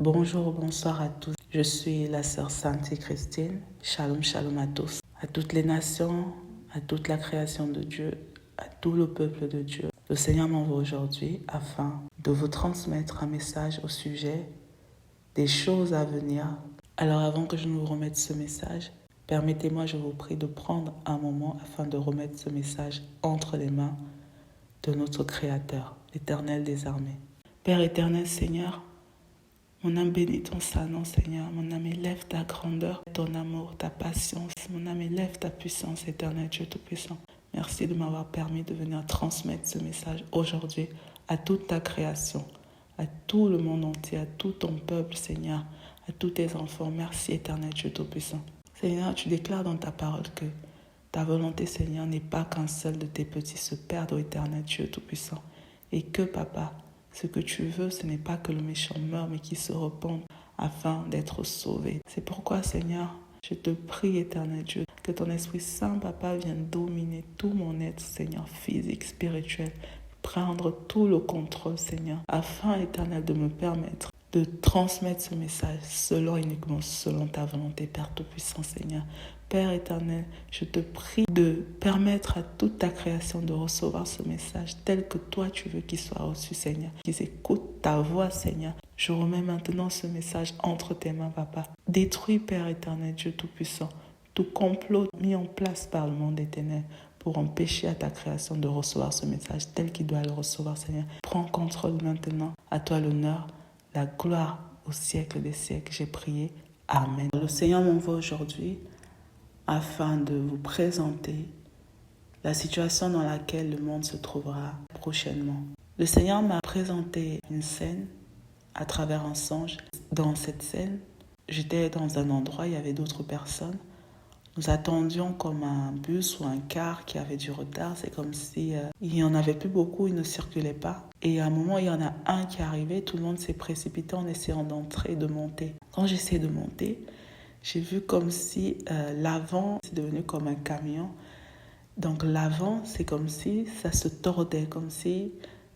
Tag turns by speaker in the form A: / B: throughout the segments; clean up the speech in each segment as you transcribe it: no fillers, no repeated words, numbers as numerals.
A: Bonjour, bonsoir à tous. Je suis la sœur Sainte Christine. Shalom, shalom à tous. À toutes les nations, à toute la création de Dieu, à tout le peuple de Dieu. Le Seigneur m'envoie aujourd'hui afin de vous transmettre un message au sujet des choses à venir. Alors avant que je ne vous remette ce message, permettez-moi, je vous prie, de prendre un moment afin de remettre ce message entre les mains de notre Créateur, l'Éternel des armées. Père éternel, Seigneur, mon âme bénit ton saint nom, Seigneur. Mon âme élève ta grandeur, ton amour, ta patience. Mon âme élève ta puissance, éternel Dieu Tout-Puissant. Merci de m'avoir permis de venir transmettre ce message aujourd'hui à toute ta création, à tout le monde entier, à tout ton peuple, Seigneur, à tous tes enfants. Merci, éternel Dieu Tout-Puissant. Seigneur, tu déclares dans ta parole que ta volonté, Seigneur, n'est pas qu'un seul de tes petits se perde, ô éternel Dieu Tout-Puissant. Et que, Papa, ce que tu veux, ce n'est pas que le méchant meure, mais qu'il se repente afin d'être sauvé. C'est pourquoi, Seigneur, je te prie, éternel Dieu, que ton Esprit Saint, Papa, vienne dominer tout mon être, Seigneur, physique, spirituel, prendre tout le contrôle, Seigneur, afin, éternel, de me permettre de transmettre ce message uniquement selon ta volonté, Père Tout-Puissant, Seigneur. Père éternel, je te prie de permettre à toute ta création de recevoir ce message tel que toi tu veux qu'il soit reçu, Seigneur. Qu'ils écoutent ta voix, Seigneur. Je remets maintenant ce message entre tes mains, Papa. Détruis, Père éternel, Dieu Tout-Puissant, tout complot mis en place par le monde des ténèbres pour empêcher à ta création de recevoir ce message tel qu'il doit le recevoir, Seigneur. Prends contrôle maintenant. À toi l'honneur, la gloire au siècle des siècles. J'ai prié. Amen. Le Seigneur m'envoie aujourd'hui afin de vous présenter la situation dans laquelle le monde se trouvera prochainement. Le Seigneur m'a présenté une scène à travers un songe. Dans cette scène, j'étais dans un endroit, il y avait d'autres personnes. Nous attendions comme un bus ou un car qui avait du retard. C'est comme si il n'y en avait plus beaucoup, il ne circulait pas. Et à un moment, il y en a un qui est arrivé, tout le monde s'est précipité en essayant d'entrer et de monter. Quand j'essayais de monter, j'ai vu comme si l'avant, c'est devenu comme un camion. Donc l'avant, c'est comme si ça se tordait, comme si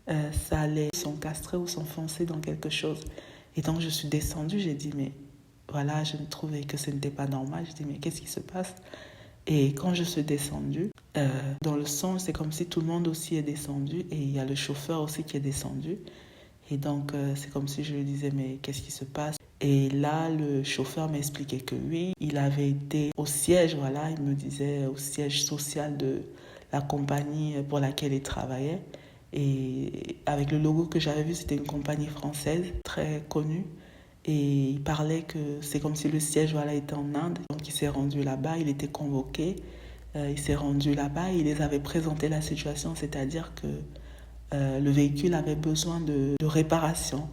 A: ça allait s'encastrer ou s'enfoncer dans quelque chose. Et donc je suis descendue, j'ai dit, mais voilà, je me trouvais que ce n'était pas normal. Je dis, mais qu'est-ce qui se passe? Et quand je suis descendue, dans le son, c'est comme si tout le monde aussi est descendu. Et il y a le chauffeur aussi qui est descendu. Et donc, c'est comme si je lui disais, mais qu'est-ce qui se passe? Et là, le chauffeur m'expliquait que oui, il avait été au siège, voilà, il me disait au siège social de la compagnie pour laquelle il travaillait. Et avec le logo que j'avais vu, c'était une compagnie française très connue. Et il parlait que c'est comme si le siège était en Inde. Donc il s'est rendu là-bas, il était convoqué. Il s'est rendu là-bas, il les avait présenté la situation, c'est-à-dire que le véhicule avait besoin de réparation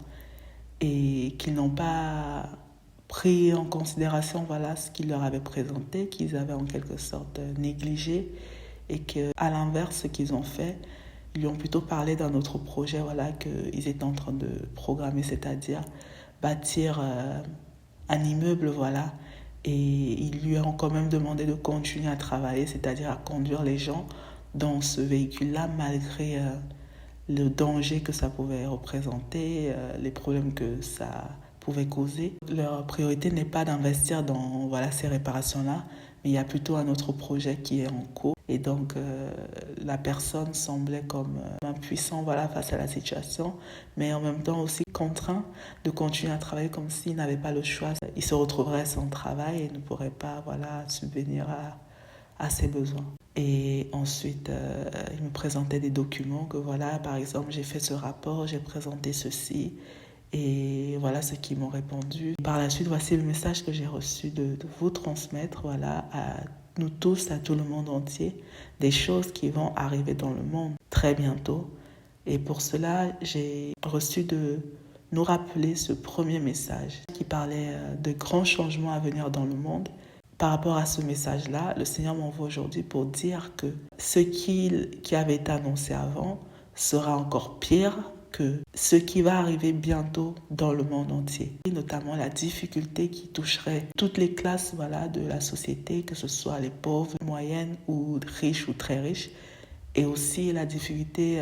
A: et qu'ils n'ont pas pris en considération ce qu'il leur avait présenté, qu'ils avaient en quelque sorte négligé et qu'à l'inverse, ce qu'ils ont fait, ils lui ont plutôt parlé d'un autre projet qu'ils étaient en train de programmer, c'est-à-dire bâtir un immeuble, et ils lui ont quand même demandé de continuer à travailler, c'est-à-dire à conduire les gens dans ce véhicule-là, malgré le danger que ça pouvait représenter, les problèmes que ça pouvait causer. Leur priorité n'est pas d'investir dans ces réparations-là, mais il y a plutôt un autre projet qui est en cours. Et donc, la personne semblait comme impuissant face à la situation, mais en même temps aussi contraint de continuer à travailler comme s'il n'avait pas le choix. Il se retrouverait sans travail et ne pourrait pas subvenir à ses besoins. Et ensuite, il me présentait des documents que par exemple, j'ai fait ce rapport, j'ai présenté ceci. Et voilà ce qu'ils m'ont répondu. Par la suite, voici le message que j'ai reçu de vous transmettre, à nous tous, à tout le monde entier, des choses qui vont arriver dans le monde très bientôt. Et pour cela, j'ai reçu de nous rappeler ce premier message qui parlait de grands changements à venir dans le monde. Par rapport à ce message-là, le Seigneur m'envoie aujourd'hui pour dire que ce qui avait été annoncé avant sera encore pire que ce qui va arriver bientôt dans le monde entier. Et notamment la difficulté qui toucherait toutes les classes de la société, que ce soit les pauvres, moyennes ou riches ou très riches. Et aussi la difficulté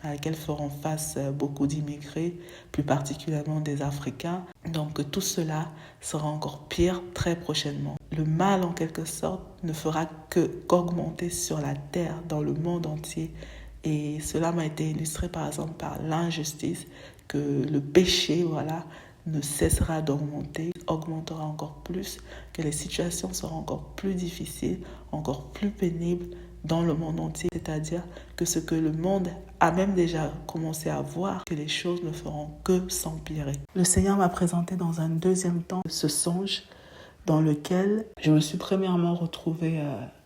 A: à laquelle feront face beaucoup d'immigrés, plus particulièrement des Africains. Donc tout cela sera encore pire très prochainement. Le mal, en quelque sorte, ne fera qu'augmenter sur la terre, dans le monde entier. Et cela m'a été illustré par exemple par l'injustice, que le péché, voilà, ne cessera d'augmenter, augmentera encore plus, que les situations seront encore plus difficiles, encore plus pénibles dans le monde entier. C'est-à-dire que ce que le monde a même déjà commencé à voir, que les choses ne feront que s'empirer. Le Seigneur m'a présenté dans un deuxième temps ce songe dans lequel je me suis premièrement retrouvée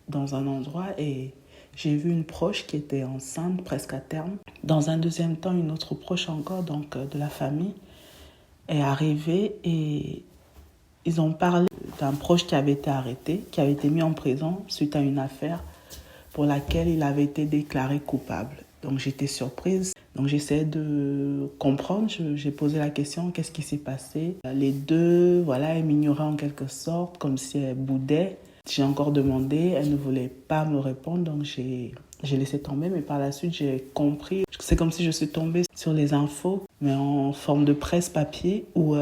A: dans un endroit et j'ai vu une proche qui était enceinte, presque à terme. Dans un deuxième temps, une autre proche encore, donc de la famille, est arrivée et ils ont parlé d'un proche qui avait été arrêté, qui avait été mis en prison suite à une affaire pour laquelle il avait été déclaré coupable. Donc j'étais surprise. Donc j'essayais de comprendre, j'ai posé la question, qu'est-ce qui s'est passé? Les deux, voilà, elles m'ignoraient en quelque sorte, comme si elles boudaient. J'ai encore demandé, elles ne voulaient pas me répondre, donc j'ai laissé tomber. Mais par la suite, j'ai compris. C'est comme si je suis tombée sur les infos, mais en forme de presse papier, où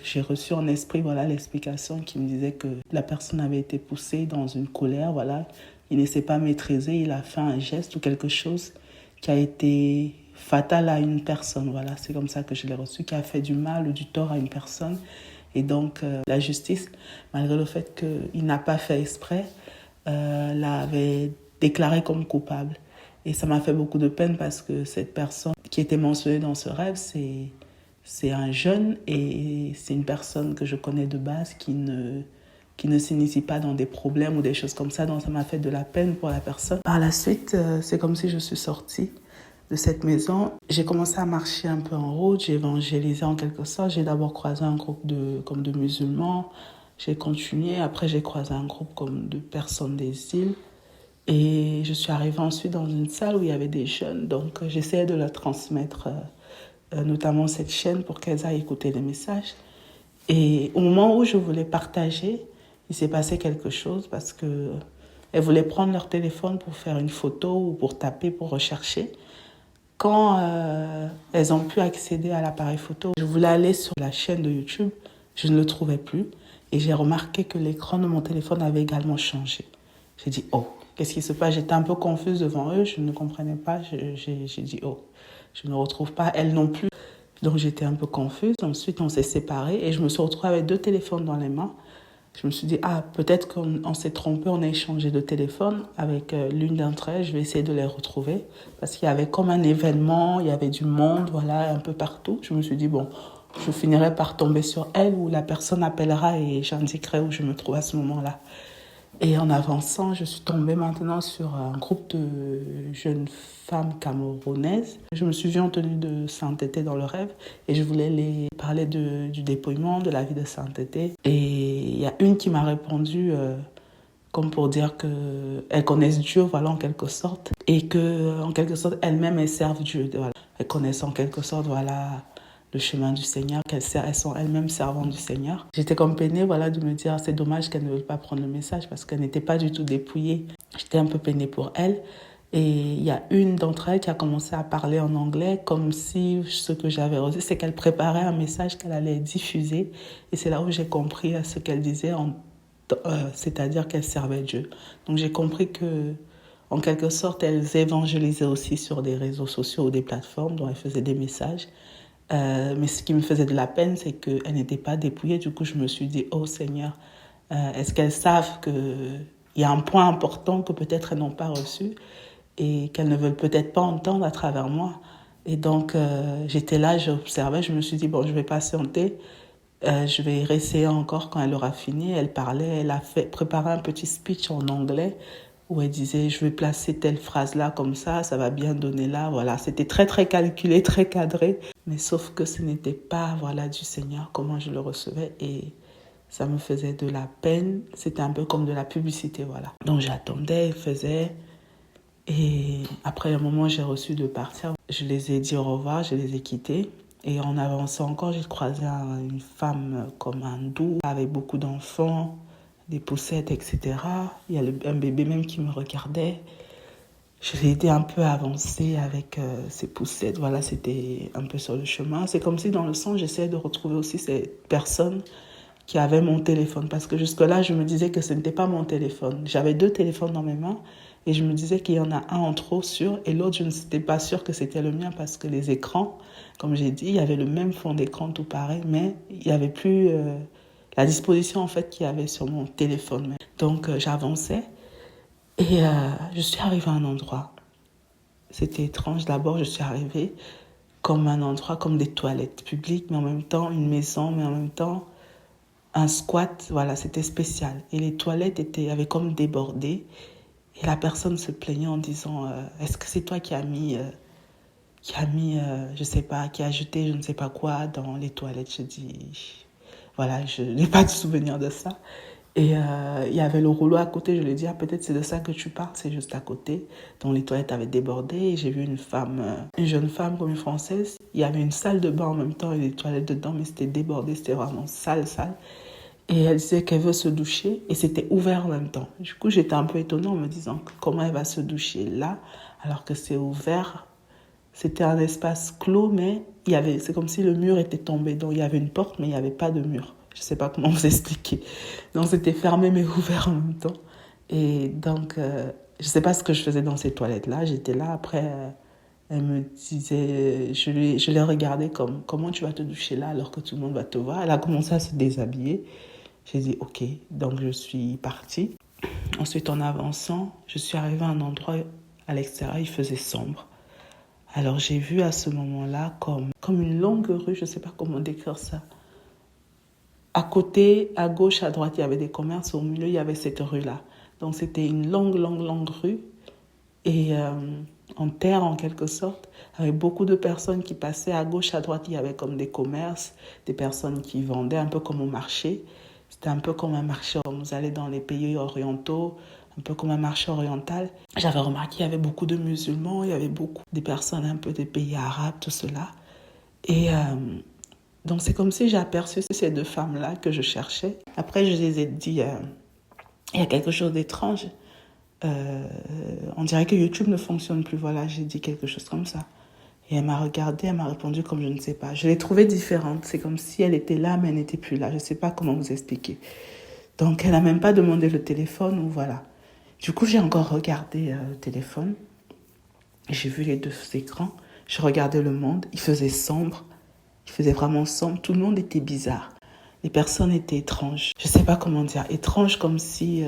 A: j'ai reçu en esprit, voilà, l'explication qui me disait que la personne avait été poussée dans une colère, voilà. Il ne s'est pas maîtrisé, il a fait un geste ou quelque chose qui a été fatal à une personne, voilà, c'est comme ça que je l'ai reçu, qui a fait du mal ou du tort à une personne. Et donc, la justice, malgré le fait qu'il n'a pas fait exprès, l'avait déclaré comme coupable. Et ça m'a fait beaucoup de peine parce que cette personne qui était mentionnée dans ce rêve, c'est un jeune et c'est une personne que je connais de base qui ne s'initie pas dans des problèmes ou des choses comme ça. Donc, ça m'a fait de la peine pour la personne. Par la suite, c'est comme si je suis sortie de cette maison. J'ai commencé à marcher un peu en route, j'ai évangélisé en quelque sorte. J'ai d'abord croisé un groupe de musulmans, j'ai continué, après j'ai croisé un groupe comme de personnes des îles. Et je suis arrivée ensuite dans une salle où il y avait des jeunes, donc j'essayais de leur transmettre notamment cette chaîne pour qu'elles aillent écouter les messages. Et au moment où je voulais partager, il s'est passé quelque chose parce qu'elles voulaient prendre leur téléphone pour faire une photo ou pour taper, pour rechercher. Quand elles ont pu accéder à l'appareil photo, je voulais aller sur la chaîne de YouTube, je ne le trouvais plus. Et j'ai remarqué que l'écran de mon téléphone avait également changé. J'ai dit, oh, qu'est-ce qui se passe? J'étais un peu confuse devant eux, je ne comprenais pas. J'ai dit, oh, je ne retrouve pas, elles non plus. Donc j'étais un peu confuse. Ensuite, on s'est séparés et je me suis retrouvée avec 2 téléphones dans les mains. Je me suis dit, peut-être qu'on s'est trompé, on a échangé de téléphone avec l'une d'entre elles. Je vais essayer de les retrouver parce qu'il y avait comme un événement, il y avait du monde, voilà, un peu partout. Je me suis dit, bon, je finirai par tomber sur elle ou la personne appellera et j'indiquerai où je me trouve à ce moment-là. Et en avançant, je suis tombée maintenant sur un groupe de jeunes femmes camerounaises. Je me suis vue en tenue de sainteté dans le rêve et je voulais les parler du dépouillement, de la vie de sainteté. Et il y a une qui m'a répondu comme pour dire qu'elles connaissent Dieu, voilà, en quelque sorte. Et qu'en quelque sorte, elles-mêmes, elles servent Dieu. Voilà. Elles connaissent en quelque sorte, voilà, le chemin du Seigneur, elles sont elles-mêmes servantes du Seigneur. J'étais comme peinée, voilà, de me dire c'est dommage qu'elles ne veulent pas prendre le message parce qu'elles n'étaient pas du tout dépouillées. J'étais un peu peinée pour elles. Et il y a une d'entre elles qui a commencé à parler en anglais comme si ce que j'avais reçu, c'est qu'elle préparait un message qu'elle allait diffuser. Et c'est là où j'ai compris ce qu'elle disait, c'est-à-dire qu'elle servait Dieu. Donc j'ai compris que, en quelque sorte, elles évangélisaient aussi sur des réseaux sociaux ou des plateformes dont elles faisaient des messages. Mais ce qui me faisait de la peine, c'est qu'elles n'étaient pas dépouillées. Du coup, je me suis dit, oh Seigneur, est-ce qu'elles savent qu'il y a un point important que peut-être elles n'ont pas reçu et qu'elles ne veulent peut-être pas entendre à travers moi? Et donc, j'étais là, j'observais, je me suis dit, bon, je vais patienter. Je vais réessayer encore quand elle aura fini. Elle parlait, elle a préparé un petit speech en anglais où elle disait, je vais placer telle phrase là comme ça va bien donner là. Voilà, c'était très très calculé, très cadré. Mais sauf que ce n'était pas, voilà, du Seigneur, comment je le recevais. Et ça me faisait de la peine. C'était un peu comme de la publicité, voilà. Donc j'attendais, elle faisait. Et après un moment, j'ai reçu de partir. Je les ai dit au revoir, je les ai quittés. Et en avançant encore, j'ai croisé une femme comme hindoue, avec beaucoup d'enfants, des poussettes, etc. Il y a un bébé même qui me regardait. Je l'ai aidé un peu à avancer avec ses poussettes. Voilà, c'était un peu sur le chemin. C'est comme si dans le son, j'essayais de retrouver aussi ces personnes qui avaient mon téléphone. Parce que jusque-là, je me disais que ce n'était pas mon téléphone. J'avais 2 téléphones dans mes mains et je me disais qu'il y en a un en trop sûr et l'autre, je n'étais pas sûre que c'était le mien parce que les écrans, comme j'ai dit, il y avait le même fond d'écran, tout pareil, mais il n'y avait plus la disposition en fait qu'il y avait sur mon téléphone. Donc, j'avançais. Et je suis arrivée à un endroit. C'était étrange. D'abord, je suis arrivée comme un endroit, comme des toilettes publiques, mais en même temps une maison, mais en même temps un squat. Voilà, c'était spécial. Et les toilettes avaient comme débordé. Et la personne se plaignait en disant est-ce que c'est toi qui as mis, je sais pas, qui a jeté je ne sais pas quoi dans les toilettes. Je dis, voilà, je n'ai pas de souvenir de ça. Et il y avait le rouleau à côté. Je lui ai dit, ah, peut-être c'est de ça que tu parles, c'est juste à côté. Donc les toilettes avaient débordé. Et j'ai vu une jeune femme comme une Française. Il y avait une salle de bain en même temps et des toilettes dedans, mais c'était débordé, c'était vraiment sale. Et elle disait qu'elle veut se doucher et c'était ouvert en même temps. Du coup, j'étais un peu étonnée en me disant comment elle va se doucher là, alors que c'est ouvert. C'était un espace clos, mais c'est comme si le mur était tombé. Donc il y avait une porte, mais il n'y avait pas de mur. Je ne sais pas comment vous expliquer. Donc c'était fermé mais ouvert en même temps. Et donc, je ne sais pas ce que je faisais dans ces toilettes-là. J'étais là, après, elle me disait, je l'ai regardée comme, comment tu vas te doucher là alors que tout le monde va te voir. Elle a commencé à se déshabiller. J'ai dit, ok, donc je suis partie. Ensuite, en avançant, je suis arrivée à un endroit à l'extérieur, il faisait sombre. Alors j'ai vu à ce moment-là comme une longue rue, je ne sais pas comment décrire ça. À côté, à gauche, à droite, il y avait des commerces. Au milieu, il y avait cette rue-là. Donc c'était une longue rue. Et en terre, en quelque sorte, avec beaucoup de personnes qui passaient. À gauche, à droite, il y avait comme des commerces, des personnes qui vendaient, un peu comme au marché. C'était un peu comme un marché. Vous allez dans les pays orientaux, un peu comme un marché oriental. J'avais remarqué qu'il y avait beaucoup de musulmans, il y avait beaucoup de personnes un peu des pays arabes, tout cela. Et donc c'est comme si j'ai aperçu ces 2 femmes-là que je cherchais. Après, je les ai dit, il y a quelque chose d'étrange. On dirait que YouTube ne fonctionne plus. Voilà, j'ai dit quelque chose comme ça. Et elle m'a regardée, elle m'a répondu comme je ne sais pas. Je l'ai trouvée différente. C'est comme si elle était là, mais elle n'était plus là. Je ne sais pas comment vous expliquer. Donc, elle n'a même pas demandé le téléphone ou voilà. Du coup, j'ai encore regardé le téléphone. J'ai vu les 2 écrans. Je regardais le monde. Il faisait sombre. Il faisait vraiment sombre. Tout le monde était bizarre. Les personnes étaient étranges. Je ne sais pas comment dire. Étranges comme si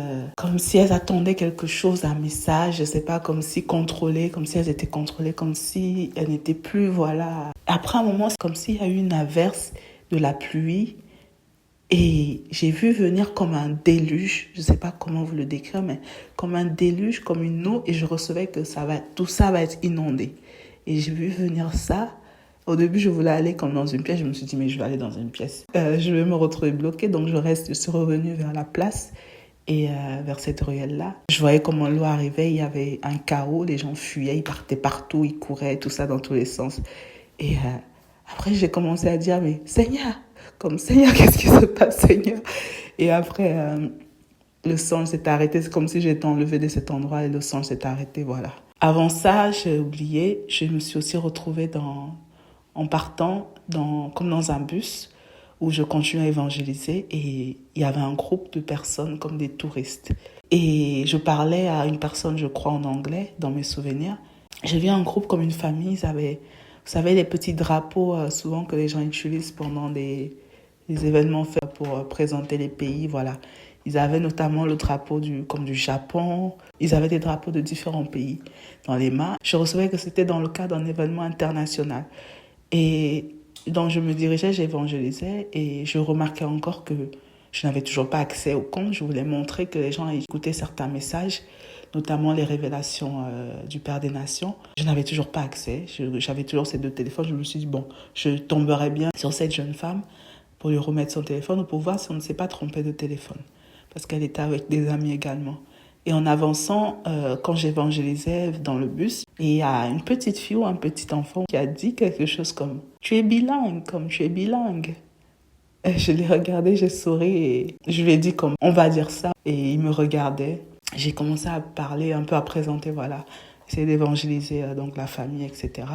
A: elles attendaient quelque chose, un message. Je ne sais pas, comme si contrôlées, comme si elles étaient contrôlées, comme si elles n'étaient plus, voilà. Après un moment, c'est comme s'il y a eu une averse de la pluie. Et j'ai vu venir comme un déluge. Je ne sais pas comment vous le décrire, mais comme un déluge, comme une eau. Et je recevais que tout ça va être inondé. Et j'ai vu venir ça. Au début, je voulais aller comme dans une pièce. Je me suis dit, mais je vais aller dans une pièce. Je vais me retrouver bloquée. Donc, je suis revenue vers la place et vers cette ruelle-là. Je voyais comment l'eau arrivait. Il y avait un chaos. Les gens fuyaient, ils partaient partout, ils couraient, tout ça dans tous les sens. Et après, j'ai commencé à dire, mais Seigneur, qu'est-ce qui se passe, Seigneur? Et après, le sang s'est arrêté. C'est comme si j'étais enlevée de cet endroit et le sang s'est arrêté, voilà. Avant ça, j'ai oublié. Je me suis aussi retrouvée en partant comme dans un bus où je continuais à évangéliser et il y avait un groupe de personnes comme des touristes. Et je parlais à une personne, je crois, en anglais, dans mes souvenirs. J'ai vu un groupe comme une famille, ils avaient, vous savez, les petits drapeaux souvent que les gens utilisent pendant des événements faits pour présenter les pays, voilà. Ils avaient notamment le drapeau comme du Japon. Ils avaient des drapeaux de différents pays dans les mains. Je recevais que c'était dans le cadre d'un événement international. Et donc, je me dirigeais, j'évangélisais et je remarquais encore que je n'avais toujours pas accès au compte. Je voulais montrer que les gens écoutaient certains messages, notamment les révélations du Père des Nations. Je n'avais toujours pas accès. J'avais toujours ces 2 téléphones. Je me suis dit, bon, je tomberais bien sur cette jeune femme pour lui remettre son téléphone ou pour voir si on ne s'est pas trompé de téléphone. Parce qu'elle était avec des amis également. Et en avançant, quand j'évangélisais dans le bus, il y a une petite fille ou un petit enfant qui a dit quelque chose comme « Tu es bilingue, comme tu es bilingue ». Je l'ai regardé, j'ai souri et je lui ai dit comme « On va dire ça ». Et il me regardait. J'ai commencé à parler, un peu à présenter, voilà, essayer d'évangéliser donc la famille, etc.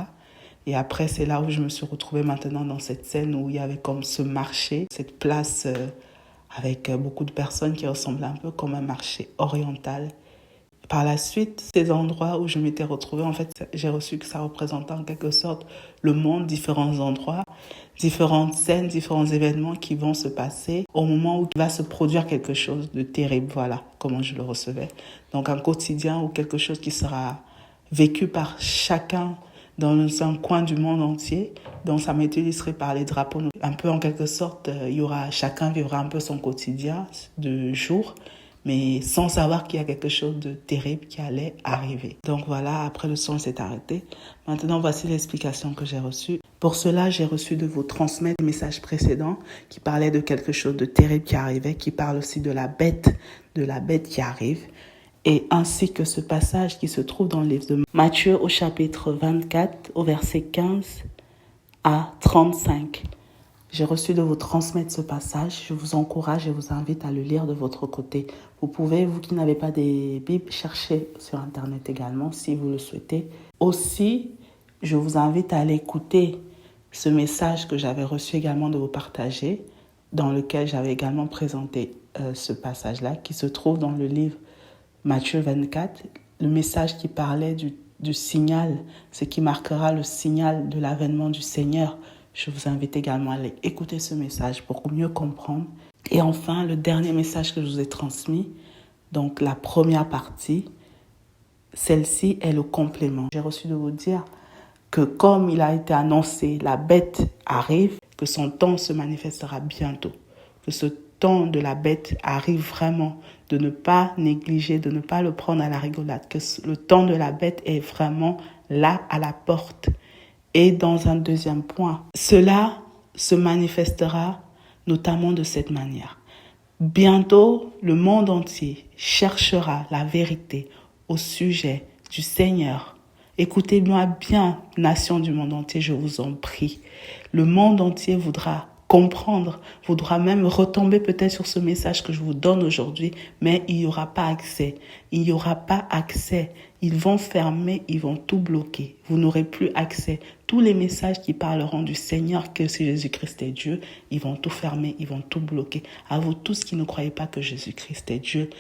A: Et après, c'est là où je me suis retrouvée maintenant dans cette scène où il y avait comme ce marché, cette place avec beaucoup de personnes qui ressemblaient un peu comme un marché oriental. Par la suite, ces endroits où je m'étais retrouvée, en fait, j'ai reçu que ça représentait en quelque sorte le monde, différents endroits, différentes scènes, différents événements qui vont se passer au moment où il va se produire quelque chose de terrible. Voilà comment je le recevais. Donc un quotidien ou quelque chose qui sera vécu par chacun dans un coin du monde entier. Donc ça m'a été illustré par les drapeaux. Un peu en quelque sorte, chacun vivra un peu son quotidien de jour, mais sans savoir qu'il y a quelque chose de terrible qui allait arriver. Donc voilà, après le son s'est arrêté. Maintenant, voici l'explication que j'ai reçue. Pour cela, j'ai reçu de vous transmettre les messages précédents qui parlaient de quelque chose de terrible qui arrivait, qui parle aussi de la bête qui arrive, et ainsi que ce passage qui se trouve dans le livre de Matthieu au chapitre 24, au verset 15 à 35. J'ai reçu de vous transmettre ce passage. Je vous encourage et vous invite à le lire de votre côté. Vous pouvez, vous qui n'avez pas des Bibles, chercher sur Internet également si vous le souhaitez. Aussi, je vous invite à aller écouter ce message que j'avais reçu également de vous partager, dans lequel j'avais également présenté ce passage-là, qui se trouve dans le livre Matthieu 24, le message qui parlait du signal, ce qui marquera le signal de l'avènement du Seigneur. Je vous invite également à aller écouter ce message pour mieux comprendre. Et enfin, le dernier message que je vous ai transmis, donc la première partie, celle-ci est le complément. J'ai reçu de vous dire que comme il a été annoncé, la bête arrive, que son temps se manifestera bientôt, que ce temps de la bête arrive vraiment, de ne pas négliger, de ne pas le prendre à la rigolade, que le temps de la bête est vraiment là à la porte. Et dans un deuxième point, cela se manifestera notamment de cette manière. Bientôt, le monde entier cherchera la vérité au sujet du Seigneur. Écoutez-moi bien, nation du monde entier, je vous en prie. Le monde entier voudra comprendre, voudra même retomber peut-être sur ce message que je vous donne aujourd'hui, mais il n'y aura pas accès. Il n'y aura pas accès. Ils vont fermer, ils vont tout bloquer. Vous n'aurez plus accès. Tous les messages qui parleront du Seigneur, que si Jésus-Christ est Dieu, ils vont tout fermer, ils vont tout bloquer. À vous tous qui ne croyez pas que Jésus-Christ est Dieu,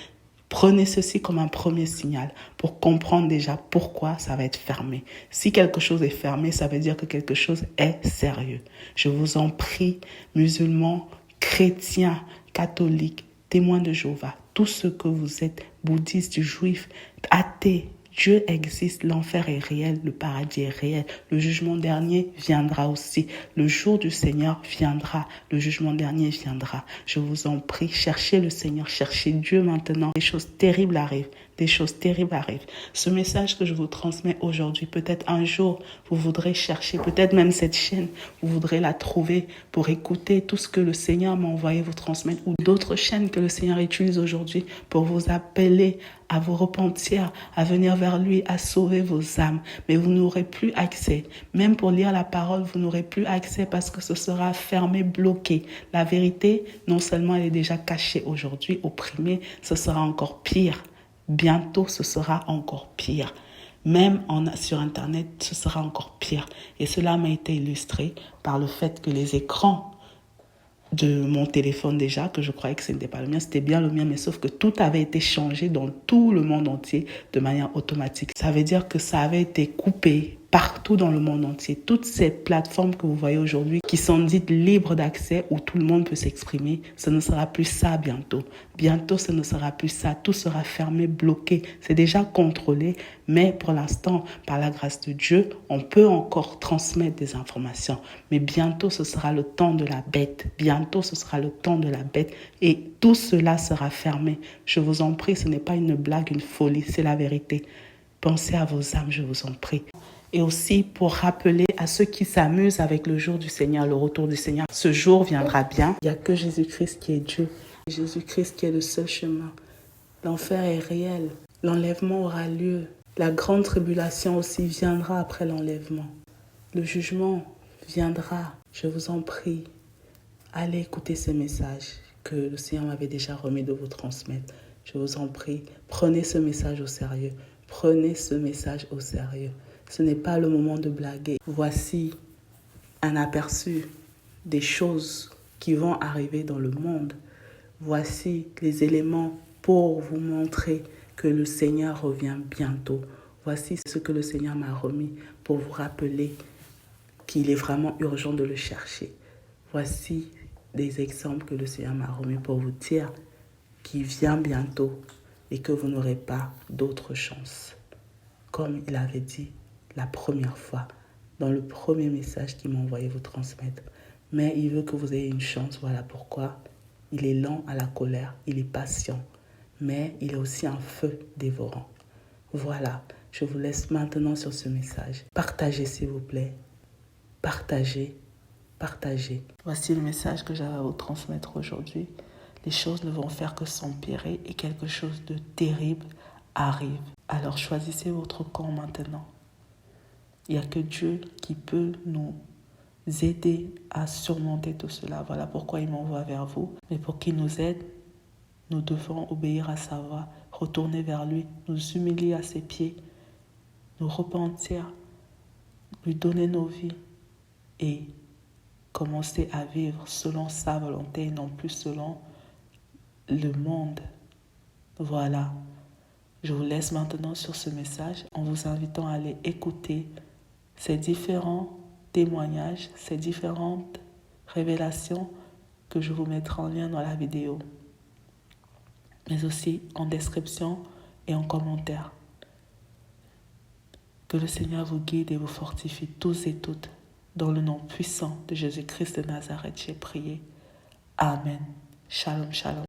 A: prenez ceci comme un premier signal pour comprendre déjà pourquoi ça va être fermé. Si quelque chose est fermé, ça veut dire que quelque chose est sérieux. Je vous en prie, musulmans, chrétiens, catholiques, témoins de Jéhovah, tous ceux que vous êtes, bouddhistes, juifs, athées, Dieu existe, l'enfer est réel, le paradis est réel, le jugement dernier viendra aussi, le jour du Seigneur viendra, le jugement dernier viendra. Je vous en prie, cherchez le Seigneur, cherchez Dieu maintenant. Des choses terribles arrivent, des choses terribles arrivent. Ce message que je vous transmets aujourd'hui, peut-être un jour, vous voudrez chercher, peut-être même cette chaîne, vous voudrez la trouver pour écouter tout ce que le Seigneur m'a envoyé vous transmettre, ou d'autres chaînes que le Seigneur utilise aujourd'hui pour vous appeler à vous repentir, à venir vers lui, à sauver vos âmes. Mais vous n'aurez plus accès. Même pour lire la parole, vous n'aurez plus accès parce que ce sera fermé, bloqué. La vérité, non seulement elle est déjà cachée aujourd'hui, opprimée, ce sera encore pire. Bientôt, ce sera encore pire. Même sur Internet, ce sera encore pire. Et cela m'a été illustré par le fait que les écrans de mon téléphone déjà, que je croyais que ce n'était pas le mien, c'était bien le mien, mais sauf que tout avait été changé dans tout le monde entier de manière automatique. Ça veut dire que ça avait été coupé partout dans le monde entier. Toutes ces plateformes que vous voyez aujourd'hui, qui sont dites libres d'accès, où tout le monde peut s'exprimer, ce ne sera plus ça bientôt. Bientôt, ce ne sera plus ça. Tout sera fermé, bloqué. C'est déjà contrôlé, mais pour l'instant, par la grâce de Dieu, on peut encore transmettre des informations. Mais bientôt, ce sera le temps de la bête. Bientôt, ce sera le temps de la bête. Et tout cela sera fermé. Je vous en prie, ce n'est pas une blague, une folie, c'est la vérité. Pensez à vos âmes, je vous en prie. Et aussi pour rappeler à ceux qui s'amusent avec le jour du Seigneur, le retour du Seigneur, ce jour viendra bien. Il n'y a que Jésus-Christ qui est Dieu. Jésus-Christ qui est le seul chemin. L'enfer est réel. L'enlèvement aura lieu. La grande tribulation aussi viendra après l'enlèvement. Le jugement viendra. Je vous en prie, allez écouter ces messages que le Seigneur m'avait déjà remis de vous transmettre. Je vous en prie, prenez ce message au sérieux. Prenez ce message au sérieux. Ce n'est pas le moment de blaguer. Voici un aperçu des choses qui vont arriver dans le monde. Voici les éléments pour vous montrer que le Seigneur revient bientôt. Voici ce que le Seigneur m'a remis pour vous rappeler qu'il est vraiment urgent de le chercher. Voici des exemples que le Seigneur m'a remis pour vous dire qu'il vient bientôt et que vous n'aurez pas d'autre chance. Comme il avait dit la première fois, dans le premier message qu'il m'a envoyé vous transmettre. Mais il veut que vous ayez une chance, voilà pourquoi. Il est lent à la colère, il est patient, mais il est aussi un feu dévorant. Voilà, je vous laisse maintenant sur ce message. Partagez s'il vous plaît. Partagez. Voici le message que j'avais à vous transmettre aujourd'hui. Les choses ne vont faire que s'empirer et quelque chose de terrible arrive. Alors choisissez votre camp maintenant. Il n'y a que Dieu qui peut nous aider à surmonter tout cela. Voilà pourquoi il m'envoie vers vous. Mais pour qu'il nous aide, nous devons obéir à sa voix, retourner vers lui, nous humilier à ses pieds, nous repentir, lui donner nos vies et commencer à vivre selon sa volonté et non plus selon le monde. Voilà. Je vous laisse maintenant sur ce message en vous invitant à aller écouter ces différents témoignages, ces différentes révélations que je vous mettrai en lien dans la vidéo, mais aussi en description et en commentaire. Que le Seigneur vous guide et vous fortifie tous et toutes. Dans le nom puissant de Jésus-Christ de Nazareth, j'ai prié. Amen. Shalom, shalom.